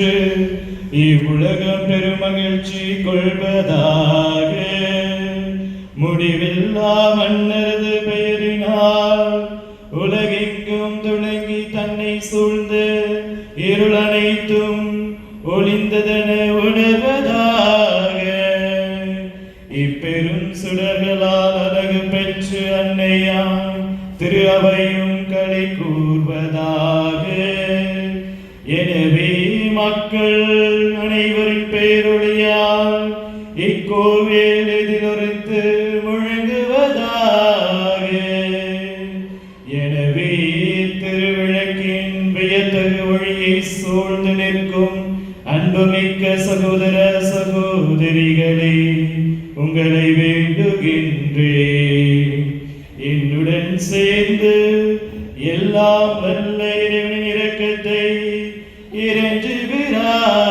பெற்று இவ்வுலகம் பெருமகிழ்ச்சி கொள்வதாக. முடிவில்லா மன்னரது பெயரினால் உலகெங்கும் துளங்கி தன்னை சூழ்ந்து இருள் அனைத்தும் ஒளிந்ததென உணர்வதாக. இப்பெரும் சுடர்களால் அழகு பெற்று அன்னையாம் திரு அவையும் களி கூர்வதாக. எனவே மக்கள் அனைவரின் பேரொழியால் இக்கோவில் எதிரொலித்து முழங்குவதாக. எனவே திருவிளக்கின் வியத்தகு ஒளியை சூழ்ந்து நிற்கும் அன்புமிக்க சகோதர சகோதரிகளே, உங்களை வேண்டுகின்றேன். என்னுடன் சேர்ந்து எல்லாம் வல்ல இறைவனின் இரக்கத்தை இறைஞ்சுகிறார்.